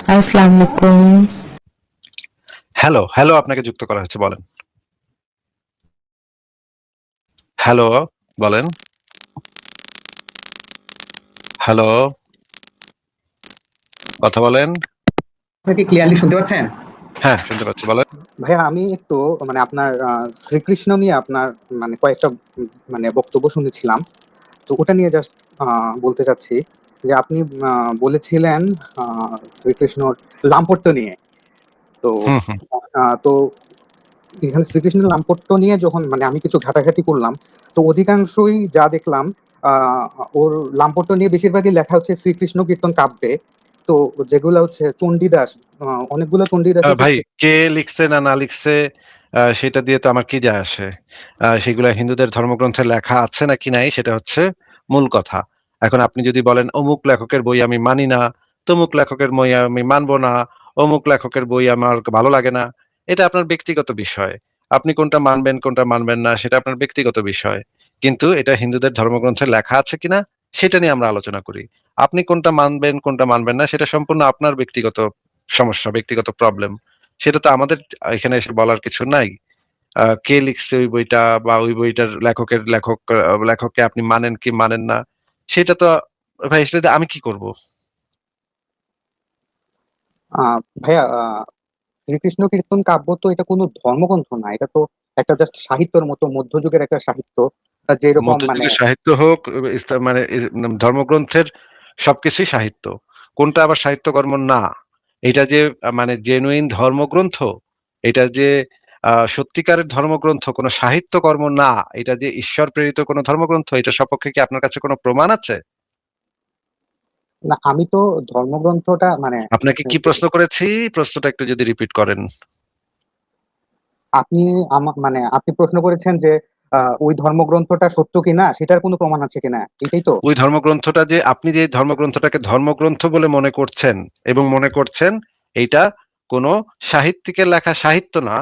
আসসালামু আলাইকুম। Hello, hello আপনাকে যুক্ত করা হয়েছে বলেন। হ্যালো, বলেন। হ্যালো, কথা বলেন। আপনি কি ক্লিয়ারলি শুনতে পাচ্ছেন? হ্যাঁ, শুনতে পাচ্ছি বলেন। ভাইয়া আমি একটু মানে আপনার শ্রীকৃষ্ণ নিয়ে আপনার মানে কয়েকটা মানে বক্তব্য শুনেছিলাম। তো ওটা নিয়ে জাস্ট বলতে চাচ্ছি যে আপনি বলেছিলেন আ শ্রীকৃষ্ণর লাম্পট্য নিয়ে। তো হুম, হুম। তো এখানে শ্রীকৃষ্ণের লাম্পট্য নিয়ে যখন মানে আমি কিছু ঘাটাঘাটি করলাম, তো অধিকাংশই যা দেখলাম আ ওর লাম্পট্য নিয়ে বেশিরভাগই লেখা হচ্ছে শ্রীকৃষ্ণ কীর্তন কাব্যে। তো যেগুলা হচ্ছে চণ্ডীদাস অনেকগুলো চণ্ডীদাসের ভাই ক্ষেত্রে কে লিখছে না, না লিখছে সেটা দিয়ে তো আমার কি যায় আসে? সেগুলা হিন্দুদের ধর্মগ্রন্থে লেখা আছে নাকি নাই সেটা হচ্ছে মূল কথা। এখন আপনি যদি বলেন অমুক লেখকের বই আমি মানি না, তমুক লেখকের বই আমি মানব না, অমুক লেখকের বই আমার ভালো লাগে না, এটা আপনার ব্যক্তিগত বিষয়। আপনি কোনটা মানবেন, কোনটা মানবেন না সেটা আপনার ব্যক্তিগত বিষয়। কিন্তু এটা হিন্দুদের ধর্মগ্রন্থে লেখা আছে কিনা সেটা নিয়ে আমরা আলোচনা করি। আপনি কোনটা মানবেন, কোনটা মানবেন না সেটা সম্পূর্ণ আপনার ব্যক্তিগত সমস্যা, ব্যক্তিগত প্রবলেম। সেটা তো আমাদের এখানে এসে বলার কিছু নাই। কে লিখছে ওই বইটা বা ওই বইটার লেখককে আপনি মানেন কি মানেন না, সেটা তো ভাই সেটাতে আমি কি করব? ভাইয়া শ্রীকৃষ্ণ কীর্তন কাব্য তো এটা কোনো ধর্মগ্রন্থ না। এটা তো একটা জাস্ট সাহিত্যর মতো মধ্যযুগের একটা সাহিত্য। যেরকম মানে মধ্যযুগের সাহিত্য হোক, মানে ধর্মগ্রন্থের সবকিছুই সাহিত্য। কোনটা আবার সাহিত্যকর্ম না? এটা যে মানে জেনুইন ধর্মগ্রন্থ, এটা যে সত্যিকারের ধর্মগ্রন্থ, কোনো সাহিত্যকর্ম না। এটা যে ঈশ্বর প্রেরিত কোনো ধর্মগ্রন্থ, এটার সপক্ষে কি আপনার কাছে কোনো প্রমাণ আছে? না আমি তো ধর্মগ্রন্থটা মানে আপনাকে কি প্রশ্ন করেছি? প্রশ্নটা একটু যদি রিপিট করেন। আপনি মানে আপনি প্রশ্ন করেছেন যে ওই ধর্মগ্রন্থটা সত্য কিনা সেটার কোনো প্রমাণ আছে কিনা, এটাই তো? ওই ধর্মগ্রন্থটা যে আপনি যে ধর্মগ্রন্থটাকে ধর্মগ্রন্থ বলে মনে করছেন এবং মনে করছেন এইটা কোনো সাহিত্যিকের লেখা সাহিত্য না,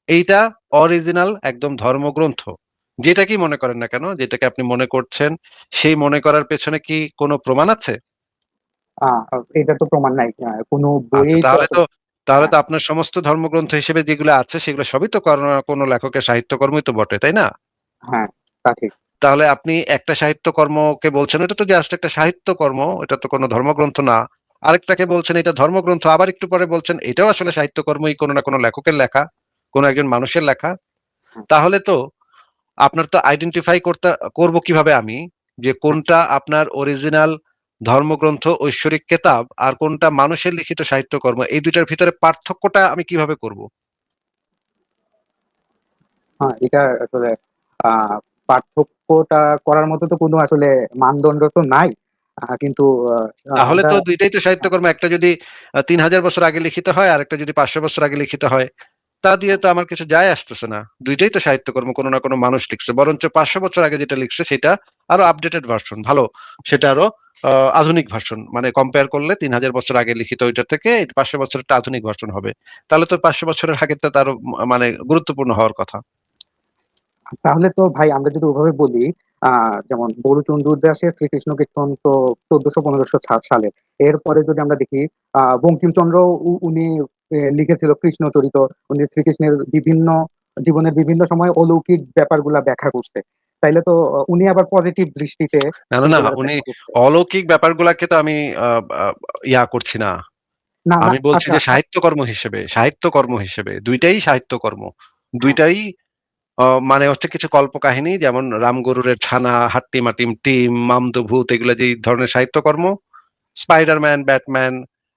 এইটা অরিজিনাল একদম ধর্মগ্রন্থ। যেটা কি মনে করেন না কেন, যেটাকে আপনি মনে করছেন, সেই মনে করার পেছনে কি কোনো প্রমাণ আছে? আ এটার তো প্রমাণ নাই। কোনো আচ্ছা, বইয়েই তো তাহলে তো আসলে তাহলে হ্যাঁ, তো আপনার সমস্ত ধর্মগ্রন্থ হিসেবে যেগুলো আছে সেগুলো সবই তো কোনো না কোনো লেখকের সাহিত্যকর্মই তো বটে, তাই না? হ্যাঁ, তা ঠিক। তাহলে আপনি একটা সাহিত্যকর্মকে বলছেন এটা তো জাস্ট একটা সাহিত্যকর্ম, এটা তো কোনো ধর্মগ্রন্থ না। আরেকটাকে বলছেন এটা ধর্মগ্রন্থ, আবার একটু পরে বলছেন এটাও আসলে সাহিত্যকর্মই, কোনো না কোনো লেখকের লেখা, কোনো একজন মানুষের লেখা। হ্যাঁ, তাহলে তো আপনার তো আইডেন্টিফাই করব কিভাবে আমি যে হ্যাঁ। কোনটা আপনার অরিজিনাল ধর্মগ্রন্থ, ঐশ্বরিক কেতাব আর কোনটা মানুষের লিখিত সাহিত্যকর্ম, এই দুইটার ভিতরে পার্থক্যটা আমি কিভাবে করব? এটা আসলে আ পার্থক্যটা করার মতো তো কোনো আসলে মানদণ্ড তো নাই। কিন্তু আ আ তাহলে আমরা তো দুইটাই তো সাহিত্যকর্ম। একটা যদি ৩,০০০ বছর আগে লিখিত হয়, আরেকটা যদি ৫০০ বছর আগে লিখিত হয়। তা দিয়ে তো আমার কিছু যায় আসতেছে না। দুইটাই তো সাহিত্যকর্ম, কোনো না কোনো মানুষ লিখছে। বরঞ্চ ৫০০ বছর আগে যেটা লিখছে সেটা আরো আপডেটেড ভার্সন, ভালো। সেটা আরো আ আধুনিক ভার্সন। মানে কম্পেয়ার করলে ৩,০০০ বছর আগে লিখিত ওইটার থেকে ৫০০ বছরেরটা আধুনিক ভার্সন হবে। তাহলে তো ৫০০ বছরের আগেরটা তো আরো মানে গুরুত্বপূর্ণ হওয়ার কথা। তাহলে তো ভাই আমরা যদি ওভাবে বলি আ যেমন বড়ুচন্দ্র দাসের শ্রীকৃষ্ণ কীর্তন তো ১৪০০-১৫০০ সালে। এরপরে যদি আমরা দেখি বঙ্কিমচন্দ্র উনি লিখেছিল কৃষ্ণচরিত। উনি শ্রীকৃষ্ণের বিভিন্ন জীবনের বিভিন্ন সময় অলৌকিক ব্যাপারগুলা ব্যাখ্যা করছে। তাইলে তো উনি আবার পজিটিভ দৃষ্টিতে না, না, না, জিনিসগুলা উনি ব্যাখ্যা করছে। অলৌকিক ব্যাপারগুলাকে তো আমি আ আ ইয়া করছি না। না, না আমি বলছি আচ্ছা যে সাহিত্যকর্ম হিসেবে ২ টাই সাহিত্যকর্ম। ২ হ্যাঁ, টাই মানে হচ্ছে কিছু কল্পকাহিনী যেমন রামগরুরের ছানা, হাট্টিমাটিম টিম, মামদো ভূত এগুলা যে ধরনের সাহিত্যকর্ম, স্পাইডারম্যান, ব্যাটম্যান,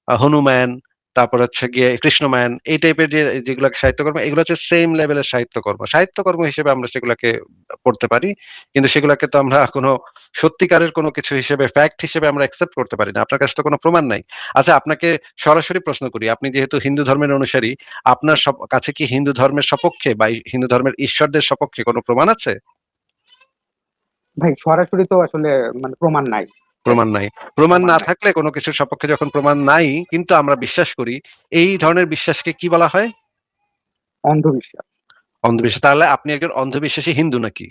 হনুম্যান, তারপর হচ্ছে গিয়ে কৃষ্ণম্যান এই টাইপের যেগুলা সাহিত্যকর্ম এগুলো হচ্ছে সেম লেভেলের সাহিত্যকর্ম। সাহিত্যকর্ম হিসেবে আমরা সেগুলাকে পড়তে পারি। কিন্তু সেগুলাকে তো আমরা কোনো সত্যিকারের কোনো কিছু হিসেবে ফ্যাক্ট হিসেবে আমরা অ্যাকসেপ্ট করতে পারি না। আপনার কাছে তো কোনো প্রমাণ নাই। আচ্ছা আপনাকে সরাসরি প্রশ্ন করি। আপনি যেহেতু হিন্দু ধর্মের অনুসারী, আপনার কাছে কি হিন্দু ধর্মের সপক্ষে বা হিন্দু ধর্মের ঈশ্বরদের সপক্ষে কোনো প্রমাণ আছে? ভাই সরাসরি তো আসলে মানে প্রমাণ নাই। তাই না? প্রমাণ নাই। প্রমাণ প্রমাণ না নাই। থাকলে কোনো কিছুর সপক্ষে যখন প্রমাণ নাই কিন্তু আমরা বিশ্বাস করি, এই ধরনের বিশ্বাসকে কি বলা হয়? অন্ধবিশ্বাস। অন্ধবিশ্বাস। তাহলে আপনি একজন অন্ধবিশ্বাসী হিন্দু নাকি?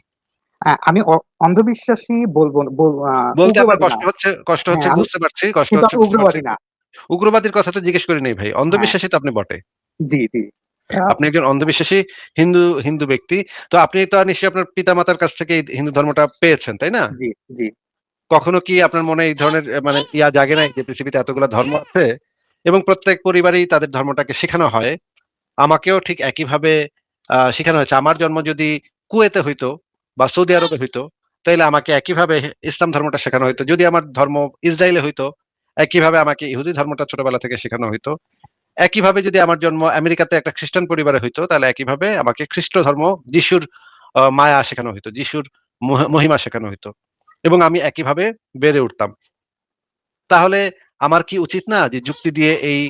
আমি অন্ধবিশ্বাসী বলবো বল বলতে আপনার উগ্রবাদী না। কষ্ট হচ্ছে হ্যাঁ, আমি বুঝতে পারছি, কষ্ট কিন্তু হচ্ছে আমি বুঝতে পারছি। উগ্রবাদী না। উগ্রবাদীর কথা তো জিজ্ঞেস করি নাই ভাই। হ্যাঁ, অন্ধবিশ্বাসী তো আপনি বটে। জি, জি। আ আপনি একজন অন্ধবিশ্বাসী হিন্দু ব্যক্তি। তো আপনি তো আর নিশ্চয়ই আপনার পিতামাতার কাছ থেকে এই হিন্দু ধর্মটা পেয়েছেন, তাই না? জি, জি। কখনো কি আপনার মনে এই ধরনের মানে জাগে নাই যে পৃথিবীতে এতগুলা ধর্ম আছে এবং প্রত্যেক পরিবারেই তাদের ধর্মটাকে শেখানো হয়? আমাকেও ঠিক একইভাবে শিখানো হয়েছে। আমার জন্ম যদি কুয়েতে হইতো বা সৌদি আরবে হইতো, তাইলে আমাকে একইভাবে ইসলাম ধর্মটা শেখানো হইতো। যদি আমার ধর্ম ইসরায়েলে হইতো, একইভাবে আমাকে ইহুদি ধর্মটা ছোটবেলা থেকে শেখানো হইতো। একইভাবে যদি আমার জন্ম আমেরিকাতে একটা খ্রিস্টান পরিবারে হইতো, তাহলে একইভাবে আমাকে খ্রিস্ট ধর্ম, যিশুর মায়া শেখানো হইতো। যিশুর মহিমা শেখানো হইতো। এবং আমি একইভাবে বেড়ে উঠতাম। তাহলে আমার কি উচিত না যে যুক্তি দিয়ে এই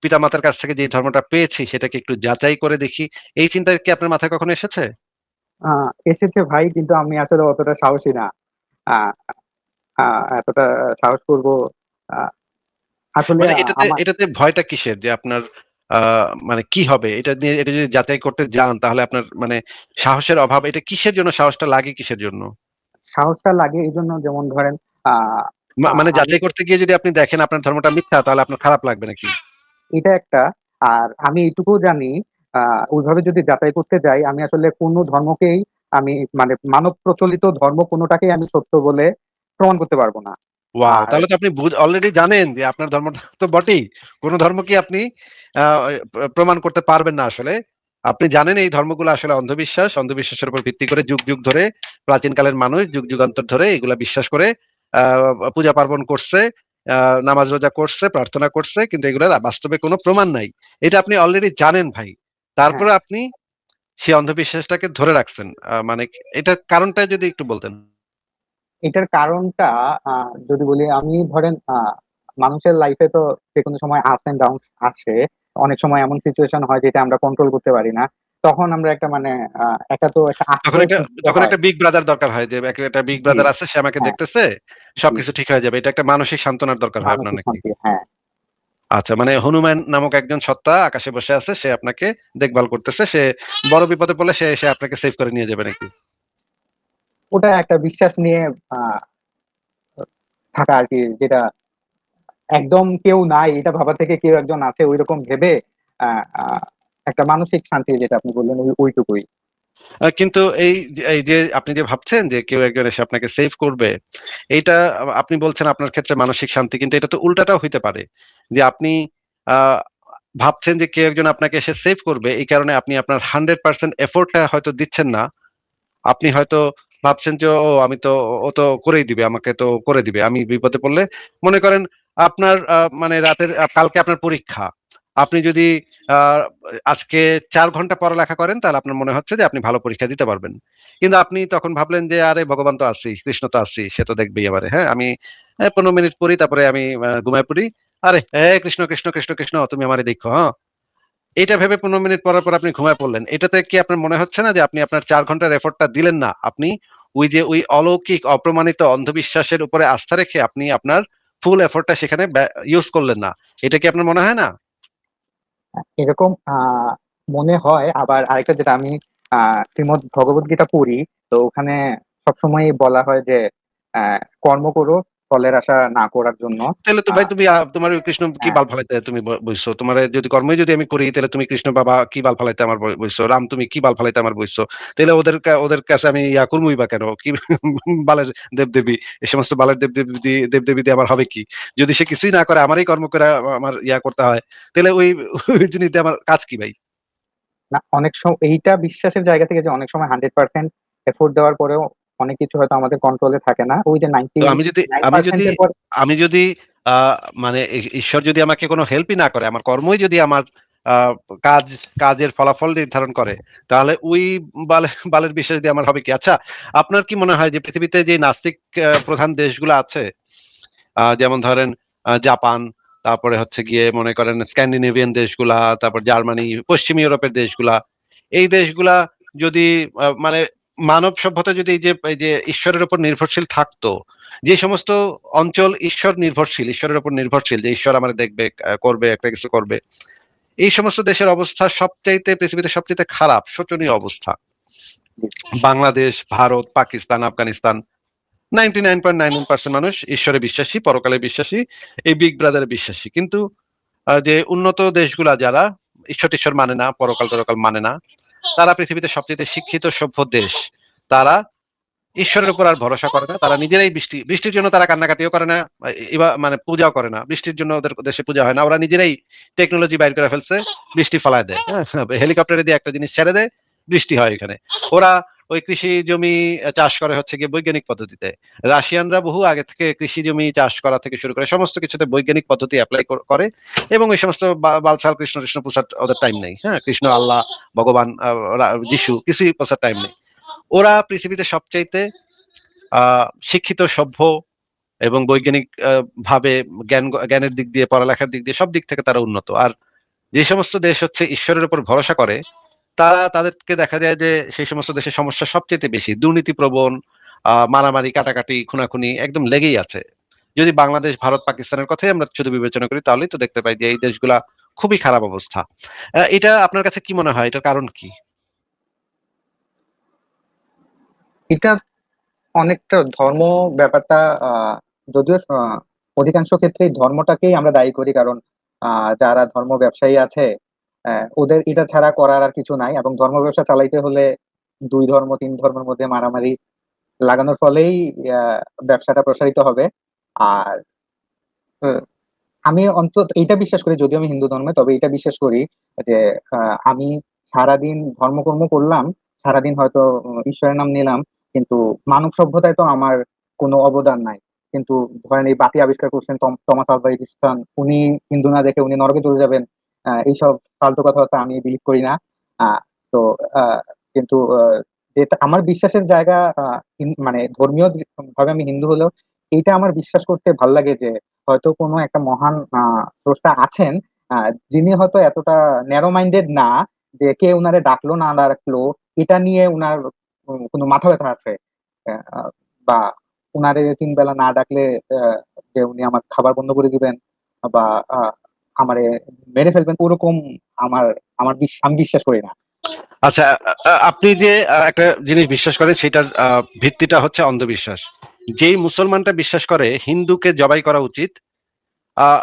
পিতামাতার কাছ থেকে যে ধর্মটা পেয়েছি সেটাকে একটু যাচাই করে দেখি। এই চিন্তা কি আপনার মাথায় কখনো এসেছে? আ এসেছে ভাই, কিন্তু আমি আসলে অতটা সাহসী না। আ আ এতটা সাহস করব, আ আসলে মানে এটাতে আমার এটাতে ভয়টা কিসের? যে আপনার আ মানে কি হবে? এটা নিয়ে এটা যদি যাচাই করতে যান তাহলে আপনার মানে সাহসের অভাব। এটা কিসের জন্য সাহসটা লাগে কিসের জন্য? সাহসটা লাগে এজন্য, যেমন ধরেন আ আ মানে আমি যাচাই করতে গিয়ে যদি আপনি দেখেন আপনার ধর্মটা মিথ্যা তাহলে আপনার খারাপ লাগবে নাকি? এটা একটা। আর আমি এইটুকুও জানি, আ ওইভাবে যদি যাচাই করতে যাই, আমি আসলে কোন ধর্মকেই আমি মানে মানব প্রচলিত ধর্ম কোনটাকেই আমি সত্য বলে প্রমাণ করতে পারব না। ওয়াও! আর তাহলে তো আপনি অলরেডি জানেন যে আপনার ধর্মটা তো বটেই। কোন ধর্মকেই আপনি আ প্রমাণ করতে পারবেন না আসলে। আপনি জানেন এই ধর্মগুলো আসলে অন্ধবিশ্বাস। অন্ধবিশ্বাসের উপর ভিত্তি করে যুগ ধরে প্রাচীনকালের মানুষ যুগান্তর ধরে এগুলা বিশ্বাস করে আ পূজা পার্বণ করছে, আ নামাজ রোজা করছে, প্রার্থনা করছে। কিন্তু এগুলার বাস্তবে কোনো প্রমাণ নাই। এটা আপনি অলরেডি জানেন ভাই। হ্যাঁ, তারপরে আপনি সেই অন্ধবিশ্বাসটাকে ধরে রাখছেন। মানে এটার কারণটা যদি একটু বলতেন। এটার কারণটা আ যদি বলি, আমি ধরেন মানুষের লাইফে তো যেকোনো সময় আপ এন্ড ডাউন আছে। অনেক সময় এমন সিচুয়েশন হয় যেটা আমরা কন্ট্রোল করতে পারি না। তখন আমরা একটা মানে একা তো একটা তখন আশ্রয়ের একটা সৃষ্টি তখন হয়। একটা বিগ ব্রাদার দরকার হয় যে একটা বিগ জি, ব্রাদার আছে সে আমাকে হ্যাঁ, দেখতেছে, জি। সবকিছু ঠিক হয়ে যাবে। এটা একটা মানসিক সান্ত্বনার দরকার হয় আপনার মানসিক নাকি? শান্তি, হ্যাঁ। আচ্ছা মানে হনুমান নামক একজন সত্তা আকাশে বসে আছে সে আপনাকে দেখভাল করতেছে। সে বড় বিপদে পড়লে সে এসে আপনাকে সেভ করে নিয়ে যাবে নাকি? ওটা একটা বিশ্বাস নিয়ে আ থাকা আরকি, যেটা একদম কেউ নাই এটা ভাবা থেকে কেউ একজন আছে ঐরকম ভেবে আ আ একটা মানসিক শান্তি, যেটা আপনি বললেন, ওইটুকুই। কিন্তু এই যে আপনি যে ভাবছেন যে কেউ একজন এসে আপনাকে সেভ করবে, এইটা আপনি বলছেন আপনার ক্ষেত্রে মানসিক শান্তি। কিন্তু এটা তো উল্টাটাও হইতে পারে। যে আপনি আ ভাবছেন যে কেউ একজন আপনাকে এসে সেভ করবে এই কারণে আপনি আপনার 100% এফোর্ট টা হয়তো দিচ্ছেন না। আপনি হয়তো ভাবছেন যে আমি তো ও তো করেই দিবে, আমাকে তো করে দিবে। আমি বিপদে পড়লে মনে করেন আপনার মানে রাতের কালকে আপনার পরীক্ষা। আপনি যদি আ আজকে ৪ ঘন্টা পড়ালেখা করেন তাহলে আপনার মনে হচ্ছে যে আপনি ভালো পরীক্ষা দিতে পারবেন। কিন্তু আপনি তখন ভাবলেন যে আরে ভগবান তো আছেই, কৃষ্ণ তো আছেই, সে তো দেখবেই আমারে। হ্যাঁ? আমি ১৫ মিনিট পড়ি তারপরে আমি ঘুমায়ে পড়ি। আরে কৃষ্ণ, কৃষ্ণ, কৃষ্ণ, কৃষ্ণ তুমি আমারে দেখো, হ্যাঁ? এটা ভেবে ১৫ মিনিট পড়ার পর আপনি ঘুমায়ে পড়লেন। এটাতে কি আপনার মনে হচ্ছে না যে আপনি আপনার ৪ ঘন্টার এফোর্টটা দিলেন না? আপনি ওই অলৌকিক অপ্রমাণিত অন্ধবিশ্বাসের উপরে আস্থা রেখে আপনি আপনার ফুল এফোর্টটা সেখানে ইউজ করলেন না। এটা কি আপনার মনে হয় না? এরকম মনে হয়। আবার আরেকটা, যেটা আমি শ্রীমদ ভগবদ্গীতা পড়ি, তো ওখানে সবসময়ই বলা হয় যে কর্ম করো ফলের আশা না করার জন্য। তাহলে তো আ ভাই তুমি তোমার ওই কৃষ্ণ কি হ্যাঁ, বাল ফালাইতে তুমি বইসো? তোমারে যদি কর্মই যদি আমি করি তাহলে তুমি কৃষ্ণ বাবা কি বাল ফালাইতে আমার বইসো? রাম তুমি কি বাল ফালাইতে আমার বইসো? তাহলে ওদের কাছে আমি করমুই বা কেন? কি বালের দেবদেবী এই সমস্ত বালের দেবদেবী দিয়ে আমার হবে কি? যদি সে কিছুই না করে আমারই কর্ম করে আমার করতে হয়, তাহলে ওই জিনিস দিয়ে আমার কাজ কি ভাই? না, অনেক এইটা বিশ্বাসের জায়গা থেকে, যে অনেক সময় 100% এফোর্ট দেওয়ার পরেও অনেক কিছু হয়তো আমাদের কন্ট্রোলে থাকে না। ওই যে তো আমি যদি 99% এর পর আমি যদি আ মানে ঈশ্বর যদি আমাকে কোন হেল্পই না করে, আমার কর্মই যদি আমার আ কাজ কাজের ফলাফল নির্ধারণ করে, তাহলে ওই বালের বিশ্বাস দিয়ে আমার হবে কি? আচ্ছা, আপনার কি মনে হয় যে পৃথিবীতে যে নাস্তিক প্রধান দেশগুলো আছে, যেমন ধরেন জাপান, তারপরে হচ্ছে গিয়ে মনে করেন স্ক্যান্ডিনেভিয়ান দেশগুলা, তারপর জার্মানি, পশ্চিম ইউরোপের দেশগুলা, এই দেশগুলা যদি মানে মানব সভ্যতা যদি এই যে ঈশ্বরের উপর নির্ভরশীল থাকতো, যে সমস্ত অঞ্চল ঈশ্বর নির্ভরশীল, ঈশ্বরের উপর নির্ভরশীল যে ঈশ্বর আমাদের দেখবে, করবে, একটা কিছু করবে। এই সমস্ত দেশের অবস্থা সবচাইতে পৃথিবীতে সবচাইতে খারাপ, শোচনীয় অবস্থা। বাংলাদেশ, ভারত, পাকিস্তান, আফগানিস্তান। 99.99% মানুষ ঈশ্বরে বিশ্বাসী, পরকালে বিশ্বাসী, এই বিগ ব্রাদারে বিশ্বাসী। কিন্তু যে উন্নত দেশগুলা যারা ঈশ্বর টিশ্বর মানে না, পরকাল টরকাল মানে না, তারা পৃথিবীতে সবচেয়ে শিক্ষিত সভ্য দেশ। তারা ঈশ্বরের উপর আর ভরসা করে না। তারা নিজেরাই বৃষ্টির জন্য তারা কান্নাকাটিও করে না, এবার মানে পূজাও করে না। বৃষ্টির জন্য ওদের দেশে পূজা হয় না। ওরা নিজেরাই টেকনোলজি বাইর করে ফেলছে, বৃষ্টি ফলায় দেয়। হ্যাঁ, হেলিকপ্টারে দিয়ে একটা জিনিস ছেড়ে দেয়, বৃষ্টি হয় এখানে। ওরা ওই কৃষি জমি চাষ করে হচ্ছে গিয়ে বৈজ্ঞানিক পদ্ধতিতে। রাশিয়ানরা বহু আগে থেকে কৃষি জমি চাষ করা থেকে শুরু করে সমস্ত কিছুতে বৈজ্ঞানিক পদ্ধতি অ্যাপ্লাই করে, এবং এই সমস্ত বালছাল কৃষ্ণ কৃষ্ণ প্রসাদ ওদের টাইম নেই। হ্যাঁ, কৃষ্ণ, আল্লাহ, ভগবান, যিশু কিছুই প্রসাদ টাইম নেই। ওরা পৃথিবীতে সবচাইতে শিক্ষিত সভ্য এবং বৈজ্ঞানিক ভাবে জ্ঞানের দিক দিয়ে, পড়ালেখার দিক দিয়ে, সব দিক থেকে তারা উন্নত। আর যে সমস্ত দেশ হচ্ছে ঈশ্বরের উপর ভরসা করে, তাদেরকে দেখা যায় যে সেই সমস্ত দেশের সমস্যা সবচেয়ে বেশি, দুর্নীতি প্রবণ, মারামারি, কাটাকাটি, খুনাখুনি একদম লেগেই আছে। যদি বাংলাদেশ, ভারত, পাকিস্তানের কথাই আমরা শুধু বিবেচনা করি, তাহলেই তো দেখতে পাই যে এই দেশগুলা খুবই খারাপ অবস্থা। এটা আপনার কাছে কি মনে হয়, এটার কারণ কি? এটা অনেকটা ধর্ম ব্যাপারটা, যদিও অধিকাংশ ক্ষেত্রেই ধর্মটাকেই আমরা দায়ী করি, কারণ যারা ধর্ম ব্যবসায়ী আছে, ওদের এটা ছাড়া করার আর কিছু নাই, এবং ধর্ম ব্যবসা চালাইতে হলে দুই ধর্ম তিন ধর্মের মধ্যে মারামারি লাগানোর ফলেই ব্যবসাটা প্রসারিত হবে। আর আমি অন্তত এইটা বিশ্বাস করি, যদিও আমি হিন্দু ধর্মে, তবে এটা বিশ্বাস করি যে আমি সারাদিন ধর্মকর্ম করলাম, সারাদিন হয়তো ঈশ্বরের নাম নিলাম, কিন্তু মানব সভ্যতায় তো আমার কোনো অবদান নাই। কিন্তু ধরেন এই বাতি আবিষ্কার করছেন টমাস আলভা এডিসন, উনি হিন্দু না দেখে উনি নরকে চলে যাবেন, এইসব ফালতু কথাবার্তা আমি বিলিভ করি না। আহ, তো আহ, কিন্তু যেটা আমার বিশ্বাসের জায়গা, মানে ধর্মীয় ভাবে আমি হিন্দু হলেও এইটা আমার বিশ্বাস করতে ভাল লাগে যে হয়তো কোনো একটা মহান স্রষ্টা আছেন, যিনি হয়তো এতটা ন্যারো মাইন্ডেড না যে কে উনারে ডাকলো না ডাকলো এটা নিয়ে উনার কোনো মাথা ব্যথা আছে, আহ, বা উনারে তিন বেলা না ডাকলে আহ, যে উনি আমার খাবার বন্ধ করে দিবেন, বা আহ, আমারে মেরে ফেলবেন, ওরকম আমার আমি বিশ্বাস করি না। আচ্ছা, আপনি যে একটা জিনিস বিশ্বাস করেন, সেটার ভিত্তিটা হচ্ছে অন্ধবিশ্বাস। যেই মুসলমানটা বিশ্বাস করে হিন্দুকে জবাই করা উচিত, আহ,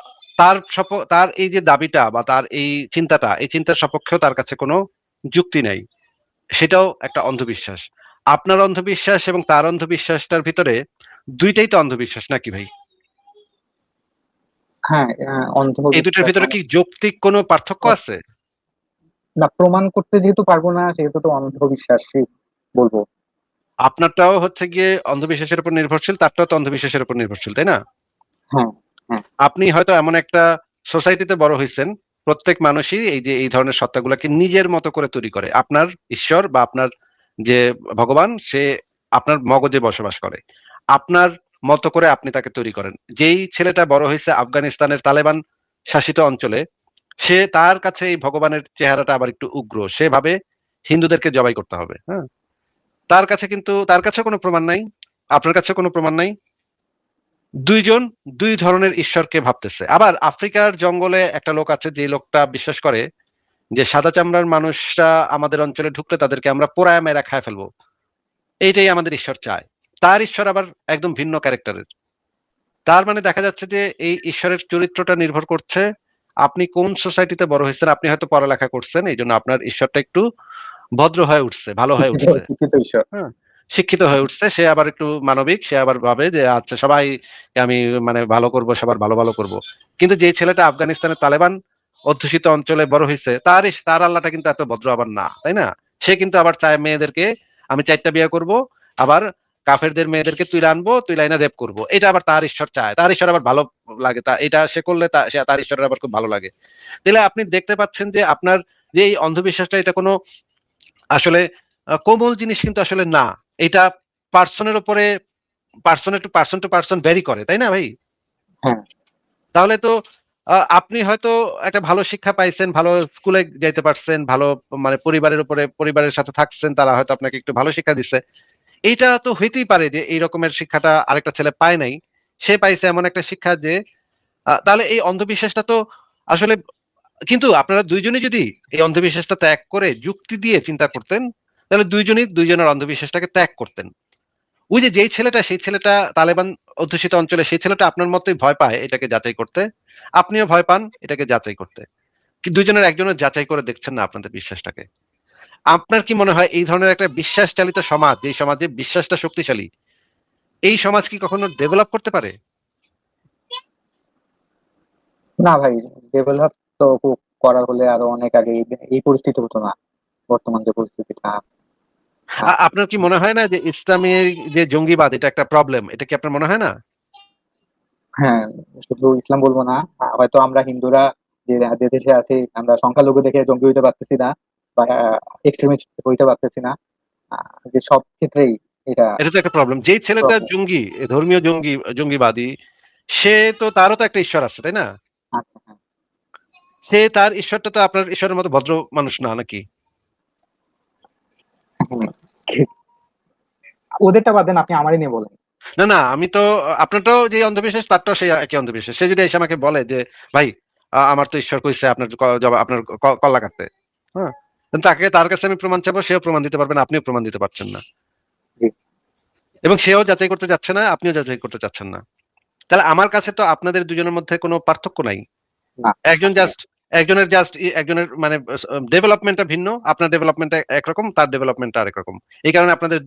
তার এই যে দাবিটা বা তার এই চিন্তাটা, এই চিন্তার সপক্ষেও তার কাছে কোনো যুক্তি নাই। সেটাও একটা অন্ধবিশ্বাস। আপনার অন্ধবিশ্বাস এবং তার অন্ধবিশ্বাসটার ভিতরে দুইটাই তো অন্ধবিশ্বাস, নাকি ভাই? হ্যাঁ, এই দুটোর অন্ধবিশ্বাস ভিতরে মানে কি যৌক্তিক কোনো পার্থক্য আছে? না, প্রমাণ করতে যেহেতু পারবো না সেহেতু তো অন্ধবিশ্বাসই বলবো। আপনারটাও হচ্ছে গিয়ে অন্ধবিশ্বাসের উপর নির্ভরশীল, তারটাও তো অন্ধবিশ্বাসের উপর নির্ভরশীল, তাই না? হ্যাঁ, হ্যাঁ, আপনি হয়তো এমন একটা সোসাইটিতে বড় হয়েছেন, প্রত্যেক মানুষই এই যে এই ধরনের সত্তাগুলোকে নিজের মতো করে তৈরি করে। আপনার ঈশ্বর বা আপনার যে ভগবান, সে আপনার মগজে বসবাস করে। আপনার মতো করে আপনি তাকে তৈরি করেন। যেই ছেলেটা বড় হয়েছে আফগানিস্তানের তালেবান শাসিত অঞ্চলে, সে তার কাছে এই ভগবানের চেহারাটা আবার একটু উগ্র। সে ভাবে হিন্দুদেরকে জবাই করতে হবে। হ্যাঁ, তার কাছে কোনো প্রমাণ নাই, আপনার কাছে কোনো প্রমাণ নাই। দুইজন দুই ধরনের ঈশ্বরকে ভাবতেছে। আবার আফ্রিকার জঙ্গলে একটা লোক আছে, যে লোকটা বিশ্বাস করে যে সাদা চামড়ার মানুষরা আমাদের অঞ্চলে ঢুকলে তাদেরকে আমরা পোড়ায় মেরা খায় ফেলবো, এইটাই আমাদের ঈশ্বর চায়। তার ঈশ্বর আবার একদম ভিন্ন ক্যারেক্টারের। তার মানে দেখা যাচ্ছে যে এই ঈশ্বরের চরিত্রটা নির্ভর করছে আপনি কোন সোসাইটিতে বড় হয়েছেন। আপনি হয়তো পড়ালেখা করছেন, এই জন্য আপনার ঈশ্বরটা একটু ভদ্র হয়ে উঠছে, ভালো হয়ে শিক্ষিত উঠছে। শিক্ষিত ঈশ্বর। হ্যাঁ, শিক্ষিত হয়ে উঠছে। সে আবার একটু মানবিক, সে আবার ভাবে যে আচ্ছা সবাই আমি মানে ভালো করব, সবার ভালো ভালো করব। কিন্তু যে ছেলেটা আফগানিস্তানের তালেবান অধ্যুষিত অঞ্চলে বড় হয়েছে, তার আল্লাহটা কিন্তু এত ভদ্র আবার না, তাই না? সে কিন্তু আবার চায় মেয়েদেরকে আমি 4টা বিয়ে করব, আবার কাফেরদের মেয়েদেরকে তুই আনবো, তুই লাইনা রেপ করব। এটা আবার তার ঈশ্বর চায়, তার ঈশ্বর আবার ভালো লাগে, এটা সে করলে তার ঈশ্বরের আবার খুব ভালো লাগে। তাহলে আপনি দেখতে পাচ্ছেন যে আপনার যে এই অন্ধবিশ্বাসটা, এটা কোনো আসলে কোমল জিনিস কিন্তু আসলে না। এটা পার্সনের উপরে, টু পার্সন ভ্যারি করে, তাই না ভাই? হ্যাঁ, তাহলে তো আপনি হয়তো একটা ভালো শিক্ষা পাইছেন, ভালো স্কুলে যাইতে পারছেন, ভালো মানে পরিবারের সাথে থাকছেন, তারা হয়তো আপনাকে একটু ভালো শিক্ষা দিচ্ছে। এইটা তো হইতেই পারে যে এই রকমের শিক্ষাটা আরেকটা ছেলে পায় নাই, সে পাইছে এমন একটা শিক্ষা যে তাহলে এই অন্ধবিশ্বাসটা তো আসলে, কিন্তু আপনারা দুইজনই যদি এই অন্ধবিশ্বাসটা ত্যাগ করে যুক্তি দিয়ে চিন্তা করতেন, তাহলে দুইজনই দুইজনের অন্ধবিশ্বাসটাকে ত্যাগ করতেন। ওই যে যেই ছেলেটা, সেই ছেলেটা তালেবান অধ্যুষিত অঞ্চলে, সেই ছেলেটা আপনার মতোই ভয় পায় এটাকে যাচাই করতে। আপনিও ভয় পান এটাকে যাচাই করতে। কি দুইজনের একজনের যাচাই করে দেখছেন না আপনাদের বিশ্বাসটাকে? আপনার কি মনে হয় এই ধরনের একটা বিশ্বাস চালিত সমাজ, যে সমাজে বিশ্বাসটা শক্তিশালী, এই সমাজ কি কখনো ডেভেলপ করতে পারে? না ভাই, ডেভেলপ তো করার হলে আরো অনেক আগে এই পরিস্থিতি হতো না, বর্তমান যে পরিস্থিতিটা। আহ, আপনার কি মনে হয় না যে ইসলামী যে জঙ্গিবাদ এটা একটা প্রবলেম? এটা কি আপনার মনে হয় না? হ্যাঁ, শুধু ইসলাম বলবো না, হয়তো আমরা হিন্দুরা যে যে দেশে আছি, আমরা সংখ্যালঘু দেখে জঙ্গি হইতে পারতেছি না বা এক্সট্রিমিস্ট হইতে পারতেছি না। যে সব ক্ষেত্রেই এটা এটা তো একটা প্রবলেম। যেই ছেলেটা প্রবলেম। জঙ্গি, ধর্মীয় জঙ্গি, জঙ্গিবাদী, সে তো, তারও তো একটা ঈশ্বর আছে, তাই না? আচ্ছা, হ্যাঁ। সে তার ঈশ্বরটা তো আপনার ঈশ্বরের মতো ভদ্র মানুষ না নাকি? হুম। ওদেরটা বাদ দেন, আপনি আমারই নিয়ে বলেন। না না, আমি তো, আপনারটাও যে অন্ধবিশ্বাস তারটাও সেই একই অন্ধবিশ্বাস। সে যদি এসে আমাকে বলে যে ভাই, আমার তো ঈশ্বর কইছে আপনার আপনার কল্লা কাটতে, হ্যাঁ, তাকে, তার কাছে আমি প্রমাণ চাবো, সেও প্রমাণ দিতে পারবেন, আপনিও প্রমাণ দিতে পারছেন না, জি। এবং সেও যাচাই করতে যাচ্ছে না, আপনিও যাচাই করতে চাচ্ছেন না। তাহলে আমার কাছে তো আপনাদের দুজনের মধ্যে কোনো পার্থক্য নাই। না, একজন আসলে জাস্ট, একজনের মানে ডেভেলপমেন্টটা ভিন্ন, আপনার ডেভেলপমেন্টটা একরকম, তার ডেভেলপমেন্টটা আরেক রকম। এই কারণে আপনাদের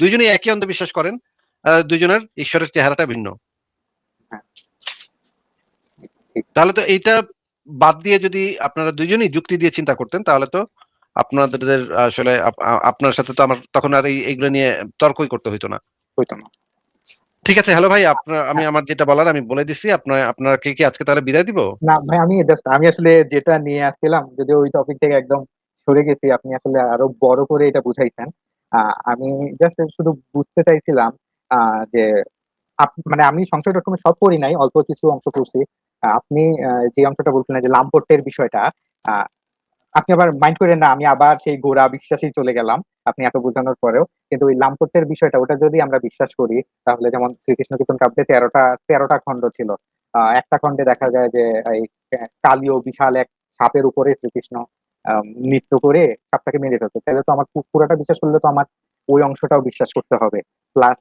দুইজনই একই অন্ধবিশ্বাস করেন, দুইজনের ঈশ্বরের চেহারাটা ভিন্ন। হ্যাঁ, ঠিক। তাহলে তো এইটা বাদ দিয়ে যদি আপনারা দুইজনই যুক্তি দিয়ে চিন্তা করতেন, তাহলে তো আপনাদের আসলে আপনার সাথে তো আমার তখন আর এইগুলো নিয়ে তর্কই করতে হইতো না। হইতো না। ঠিক আছে, হ্যালো ভাই, আপনার, আমি হ্যাঁ। আমার যেটা বলার আমি বলে দিছি। আপনাকে কি আজকে তাহলে বিদায় দিব? না ভাই, আমি আসলে যেটা নিয়ে আসছিলাম, যদি ওই টপিক থেকে একদম সরে গেছি, আপনি আসলে আরো বড় করে এটা বুঝাইছেন। আমি জাস্ট শুধু বুঝতে চাইছিলাম যে মানে আমি সংশয়.com সব পড়ি নাই, অল্প কিছু অংশ পড়ছি। আপনি যে অংশটা বলছিলেন যে লামপটের বিষয়টা, আহ, আপনি আবার মাইন্ড করেন না, আমি আবার সেই গোড়া বিশ্বাসেই চলে গেলাম আপনি এত বোঝানোর পরেও। কিন্তু ওই লামপটের বিষয়টা, ওটা যদি আমরা বিশ্বাস করি, তাহলে যেমন শ্রীকৃষ্ণ কীর্তন কাব্যে তেরোটা খণ্ড ছিল। একটা খণ্ডে দেখা যায় যে এই কালীয় বিশাল এক সাপের উপরে শ্রীকৃষ্ণ নৃত্য করে সাপটাকে মেরে ফেলতো। তাহলে তো আমার পুরোটা বিশ্বাস করলে তো আমার ওই অংশটাও বিশ্বাস করতে হবে। প্লাস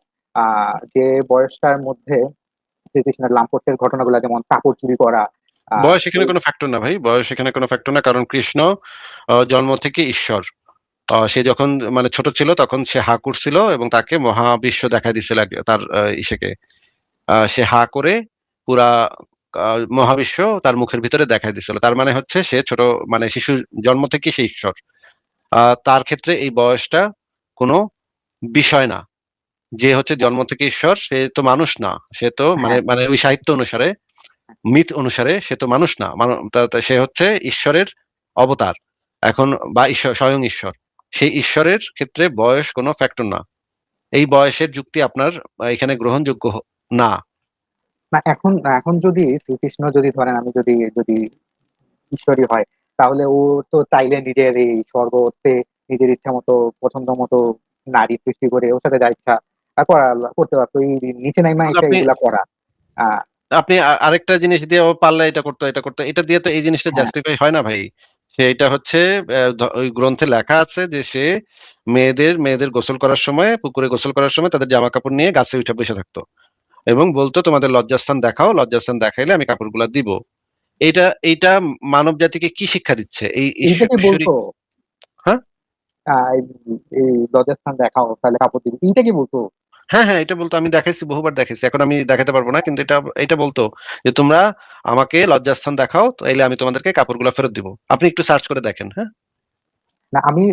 যে বয়সটার মধ্যে শ্রীকৃষ্ণের লাম্পটের ঘটনাগুলো, যেমন কাপড় চুরি করা। আহ বয়স এখানে কোনো ফ্যাক্টর না ভাই, বয়স এখানে কোনো ফ্যাক্টর না, কারণ কৃষ্ণ জন্ম থেকে ঈশ্বর। সে যখন মানে ছোট ছিল তখন সে হা করছিল এবং তাকে মহাবিশ্ব দেখা দিছিল তার ইসেকে, সে হা করে পুরা মহাবিশ্ব তার মুখের ভিতরে দেখাই দিছিল। তার মানে হচ্ছে সে ছোট, মানে শিশুর জন্ম থেকে সে ঈশ্বর। তার ক্ষেত্রে এই বয়সটা কোনো বিষয় না। যে হচ্ছে জন্ম থেকে ঈশ্বর, সে তো মানুষ না। সে তো মানে হ্যাঁ, মানে ওই সাহিত্য অনুসারে, মিথ অনুসারে সে তো মানুষ না। সে হচ্ছে ঈশ্বরের অবতার এখন, বা ঈশ্বর, স্বয়ং ঈশ্বর। সেই ঈশ্বরের ক্ষেত্রে বয়স কোনো ফ্যাক্টর না। এই বয়সের যুক্তি আপনার এখানে গ্রহণযোগ্য না। না, এখন এখন যদি শ্রীকৃষ্ণ, যদি ধরেন আমি যদি যদি ঈশ্বরই হয়, তাহলে ও তো চাইলে নিজের এই স্বর্গতে নিজের ইচ্ছা মতো, পছন্দ মতো নারী সৃষ্টি করে ওর সাথে যা ইচ্ছা করা করতে পারতো, এই নিচে নাইমা এসে আপনি এগুলা করা। আহ আপনি আরেকটা জিনিস দিয়ে, ও পারলে এটা করতো, এটা করতো, এটা দিয়ে তো এই জিনিসটা হ্যাঁ। জাস্টিফাই হয় না ভাই। সেটা হচ্ছে ওই গ্রন্থে লেখা আছে যে সে মেয়েদের গোসল করার সময়, পুকুরে গোসল করার সময় তাদের জামা কাপড় নিয়ে গাছে উঠে বসে থাকতো এবং বলতো তোমাদের লজ্জাস্থান দেখাও, লজ্জাস্থান দেখাইলে আমি কাপড়গুলা দিব। এইটা মানব জাতিকে কি শিক্ষা দিচ্ছে এই এইটা কি ঈশ্বরী? বলতো? হ্যাঁ, এই এই লজ্জাস্থান দেখাও তাহলে কাপড় দিবি, এইটা কি বলতো? হ্যাঁ, হ্যাঁ, এটা বলতো। আমি দেখাইছি, বহুবার দেখাইছি। এখন আমি দেখাতে পারবো না, কিন্তু এটা এটা বলতো যে তোমরা আমাকে লজ্জাস্থান দেখাও, তাইলে আমি তোমাদেরকে কাপড়গুলো ফেরত দিব। আপনি একটু সার্চ করে দেখেন, হ্যাঁ। না, আমি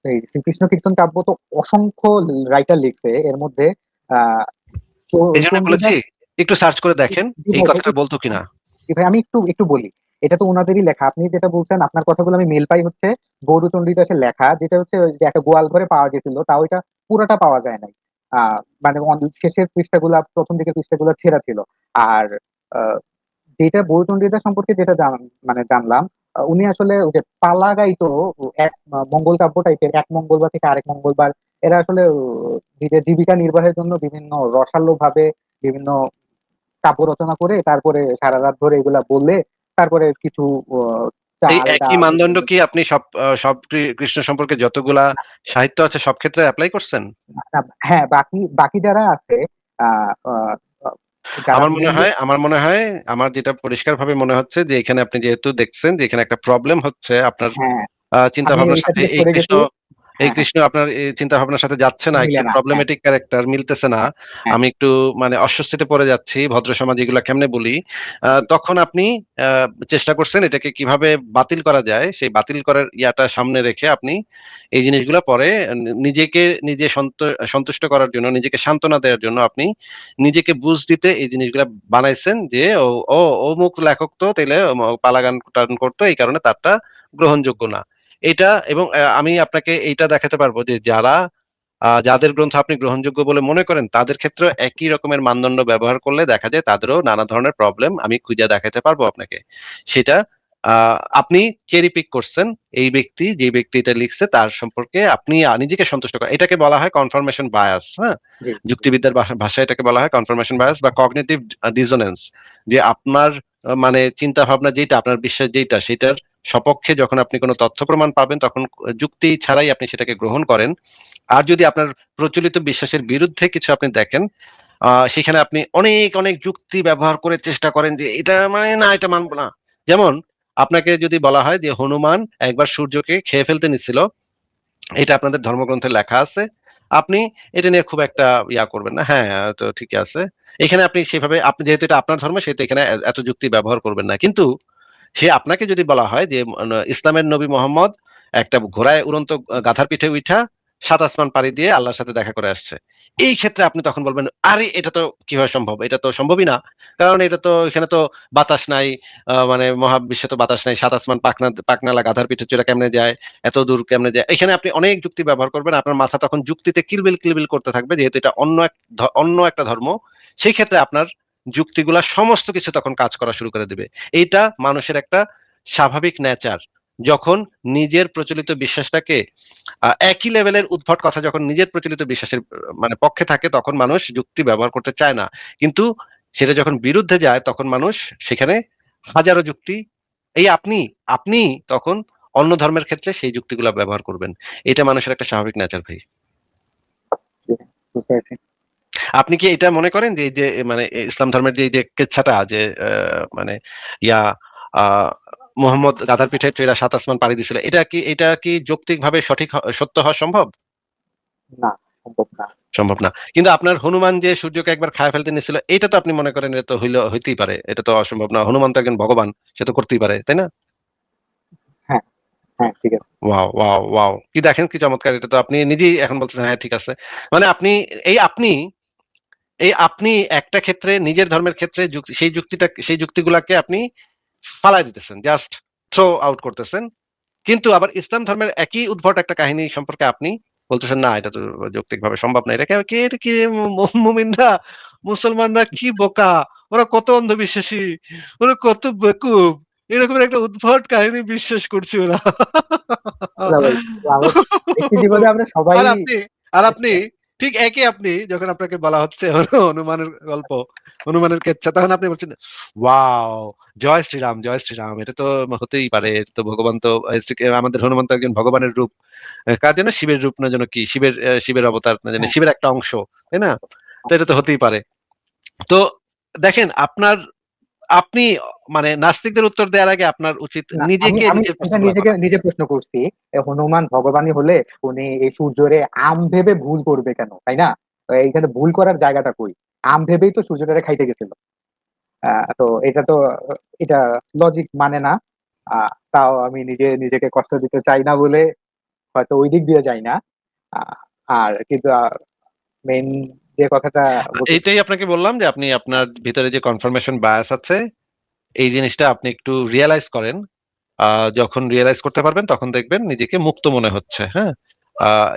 এই শ্রীকৃষ্ণ কীর্তন কাব্য তো অসংখ্য রাইটার লিখছে, এর মধ্যে আহ এই জন্য বলেছি চণ্ডীদাস। একটু সার্চ করে দেখেন জি এই ভাই, কথাটা বলতো কিনা। জি ভাই, আমি একটু একটু বলি। এটা তো ওনাদেরই লেখা, আপনি যেটা বলছেন আপনার কথাগুলো আমি মেল পাই হচ্ছে গৌরচণ্ডীদাসের লেখা, যেটা হচ্ছে ওই যে একটা গোয়াল ঘরে পাওয়া গেছিল, তাও এটা পুরোটা পাওয়া যায় নাই। মানে শেষের পৃষ্ঠাগুলা, প্রথম দিকের পৃষ্ঠাগুলা ছেঁড়া ছিল। আর আহ, যেটা গৌরচণ্ডীদাস সম্পর্কে যেটা মানে জানলাম, উনি আসলে ওই যে পালা গাইতো, এক মঙ্গল কাব্য টাইপের, এক মঙ্গলবার থেকে আরেক মঙ্গলবার। এরা আসলে নিজের জীবিকা নির্বাহের জন্য বিভিন্ন রসালো ভাবে বিভিন্ন কাব্য রচনা করে, তারপরে সারা রাত ধরে এগুলা বললে, তারপরে কিছু এই চাল, একই ডাল মানদণ্ড এগুলো। কি আপনি সব কৃষ্ণ সম্পর্কে যতগুলা সাহিত্য আছে সব ক্ষেত্রে এপ্লাই করছেন? হ্যাঁ, বাকি বাকি যারা আছে, আহ, আহ, আহ, যারা মেনলি। আমার মনে হয় আমার যেটা পরিষ্কারভাবে মনে হচ্ছে যে এখানে আপনি যেহেতু দেখছেন যে এখানে একটা প্রবলেম হচ্ছে আপনার হ্যাঁ, চিন্তা আমি ভাবনার এইটা সাথে থেকে সরে গেছি। এই হ্যাঁ, হ্যাঁ, কৃষ্ণ আপনার এই চিন্তা ভাবনার সাথে যাচ্ছে না, মিলে একটু না। হ্যাঁ, প্রবলেমেটিক ক্যারেক্টার, মিলতেছে না। হ্যাঁ, হ্যাঁ, আমি একটু মানে অস্বস্তিতে পড়ে যাচ্ছি, ভদ্র সমাজ এগুলা কেমনে বলি। তখন আপনি চেষ্টা করছেন এটাকে কিভাবে বাতিল করা যায়, সেই বাতিল করার ইয়াটা সামনে রেখে আপনি এই জিনিসগুলা পরে নিজেকে নিজে সন্তুষ্ট করার জন্য, নিজেকে সান্ত্বনা দেওয়ার জন্য আপনি নিজেকে বুঝ দিতে এই জিনিসগুলা বানাইছেন যে ও ও অমুক লেখক তো তাইলে পালাগান টান করতো, এই কারণে তারটা গ্রহণযোগ্য না। এটা এবং আমি আপনাকে এইটা দেখাতে পারবো যে যাদের গ্রন্থ আপনি গ্রহণযোগ্য বলে মনে করেন তাদের ক্ষেত্রে একই রকমের মানদণ্ড ব্যবহার করলে দেখা যায় তাদেরও নানা ধরনের প্রবলেম আমি খুঁজে দেখাতে পারবো আপনাকে। সেটা আপনি চেরি পিক করছেন, এই ব্যক্তি যে ব্যক্তি এটা লিখছে তার সম্পর্কে আপনি নিজেকে সন্তুষ্ট করেন, এটাকে বলা হয় কনফার্মেশন বায়াস। হ্যাঁ, জি, জি, যুক্তিবিদ্যার ভাষায় এটাকে বলা হয় কনফার্মেশন বায়াস বা কগনিটিভ ডিসোনেন্স। যে আপনার মানে চিন্তা ভাবনা যেটা, আপনার বিশ্বাস যেটা, সেটার সপক্ষে যখন আপনি কোনো তথ্য প্রমাণ পাবেন তখন যুক্তি ছাড়াই আপনি সেটাকে গ্রহণ করেন। আর যদি আপনার প্রচলিত বিশ্বাসের বিরুদ্ধে কিছু আপনি দেখেন, সেখানে আপনি অনেক অনেক যুক্তি ব্যবহার করে চেষ্টা করেন যে এটা মানে না, এটা মানবো না। যেমন আপনাকে যদি বলা হয় যে হনুমান একবার সূর্যকে খেয়ে ফেলতে নিচ্ছিল, এটা আপনাদের ধর্মগ্রন্থে লেখা আছে, আপনি এটা নিয়ে খুব একটা ইয়া করবেন না, হ্যাঁ তো ঠিকই আছে। এখানে আপনি সেভাবে, আপনি যেহেতু এটা আপনার ধর্ম সেহেতু এখানে এত যুক্তি ব্যবহার করবেন না। কিন্তু সে আপনাকে যদি বলা হয় যে ইসলামের নবী মোহাম্মদ একটা ঘোড়ায় উড়ন্ত গাধার পিঠে উঠা 7 আসমান পাড়ি দিয়ে আল্লাহর সাথে দেখা করে আসছে, এই ক্ষেত্রে আপনি তখন বলবেন আরে এটা তো কিভাবে সম্ভব, এটা তো সম্ভবই না। কারণ এটা তো এখানে তো বাতাস নাই, মানে মহাবিশ্বে তো বাতাস নাই, 7 আসমান পাকনালা গাধার পিঠে চড়ে কেমনে যায়, এত দূর কেমনে যায়, এখানে আপনি অনেক যুক্তি ব্যবহার করবেন, আপনার মাথা তখন যুক্তিতে কিলবিল কিলবিল করতে থাকবে, যেহেতু এটা অন্য একটা ধর্ম। সেই ক্ষেত্রে আপনার যুক্তিগুলা সমস্ত কিছু তখন কাজ করা শুরু করে দিবে। এইটা মানুষের একটা স্বাভাবিক নেচার। যখন নিজের প্রচলিত বিশ্বাসটাকে একই লেভেলের উদ্ভট কথা যখন নিজের প্রচলিত বিশ্বাসের মানে পক্ষে থাকে তখন মানুষ যুক্তি ব্যবহার করতে চায় না। কিন্তু সেটা যখন বিরুদ্ধে যায় তখন মানুষ সেখানে হাজারো যুক্তি, এই আপনি আপনি তখন অন্য ধর্মের ক্ষেত্রে সেই যুক্তিগুলা ব্যবহার করবেন। এটা মানুষের একটা স্বাভাবিক নেচার ভাই। জি, বুঝতে পারছি। আপনি কি এটা মনে করেন যে এই যে মানে ইসলাম ধর্মের যে এই যে কেচ্ছাটা যে মানে ইয়া আহ মোহাম্মদ গাধার পিঠে চড়ে 7 আসমান পাড়ি দিছিল, এটা কি যৌক্তিকভাবে সত্য হওয়া সম্ভব? না, সম্ভব না। সম্ভব না। কিন্তু আপনার হনুমান যে সূর্যকে একবার খায় ফেলতে নিছিল, এটা তো আপনি মনে করেন এটা তো হইতেই পারে, এটা তো অসম্ভব না, হনুমান তো একজন ভগবান, সে তো করতেই পারে, তাই না? হ্যাঁ, হ্যাঁ, ঠিক আছে। ওয়াও ওয়াও ওয়াও, কি দেখেন কি চমৎকার, এটা তো আপনি নিজেই এখন বলতেছেন হ্যাঁ ঠিক আছে। মানে এই আপনি আপনি একটা ক্ষেত্রে নিজের ধর্মের ক্ষেত্রে সেই যুক্তিগুলাকে আপনি ফালাই দিতেছেন, জাস্ট থ্রো আউট করতেছেন। কিন্তু আবার ইসলাম ধর্মের একই উদ্ভট একটা কাহিনী সম্পর্কে আপনি বলতেছেন না এটা তো যৌক্তিকভাবে সম্ভব না, এটা কি মুমিনরা, মুসলমানরা কি বোকা, ওরা কত অন্ধবিশ্বাসী, ওরা কত বেকুব, এরকম একটা উদ্ভট কাহিনী বিশ্বাস করছে ওরা। না ভাই, আমার ব্যক্তি জীবনে আমরা সবাই। আর আপনি আর আপনি ঠিক একই, আপনি যখন আপনাকে বলা হচ্ছে হনুমানের গল্প, হনুমানের কেচ্ছা, তখন আপনি বলছেন ওয়াও, জয় শ্রীরাম, জয় শ্রীরাম, এটা তো হতেই পারে, এটা তো ভগবান তো আমাদের হনুমান তো একজন ভগবানের রূপ, কার জন্য শিবের রূপ না যেন কি, শিবের অবতার না যেন, হ্যাঁ, শিবের একটা অংশ, তাই না? তো এটা তো হতেই পারে। তো দেখেন আপনি মানে নাস্তিকদের উত্তর দেওয়ার আগে আপনার উচিত না, আমি নিজেকে আমি নিজের এটা প্রশ্নগুলো নিজেকে করা। নিজে প্রশ্ন করছি। হনুমান ভগবানই হলে উনি এই সূর্যরে আম ভেবে ভুল করবে কেন, তাই না? তো এইখানে ভুল করার জায়গাটা কই? আম ভেবেই তো সূর্যটারে খাইতে গেছিল। তো এটা তো এটা লজিক মানে না। তাও আমি নিজেকে কষ্ট দিতে চাই না বলে হয়তো ওই দিক দিয়ে যাই না। আহ, আর কিন্তু মেইন যে কথাটা বলতে। এইটাই আপনাকে বললাম যে আপনি আপনার ভিতরে যে কনফার্মেশন বায়াস আছে এই জিনিসটা আপনি একটু রিয়েলাইজ করেন। যখন রিয়েলাইজ করতে পারবেন তখন দেখবেন নিজেকে মুক্ত মনে হচ্ছে। হ্যাঁ,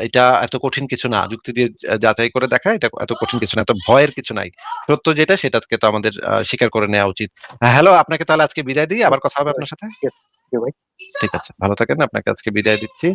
এটা এত কঠিন কিছু না, যুক্তি দিয়ে যাচাই করে দেখা, এটা এত কঠিন কিছু না, এত ভয়ের কিছু নাই। সত্য যেটা সেটাকে তো আমাদের স্বীকার করে নেওয়া উচিত। হ্যালো, আপনাকে তাহলে আজকে বিদায় দিই, আবার কথা হবে আপনার সাথে। ঠিক আছে, ভাই। ঠিক আছে, ভালো থাকেন, আপনাকে আজকে বিদায় দিচ্ছি।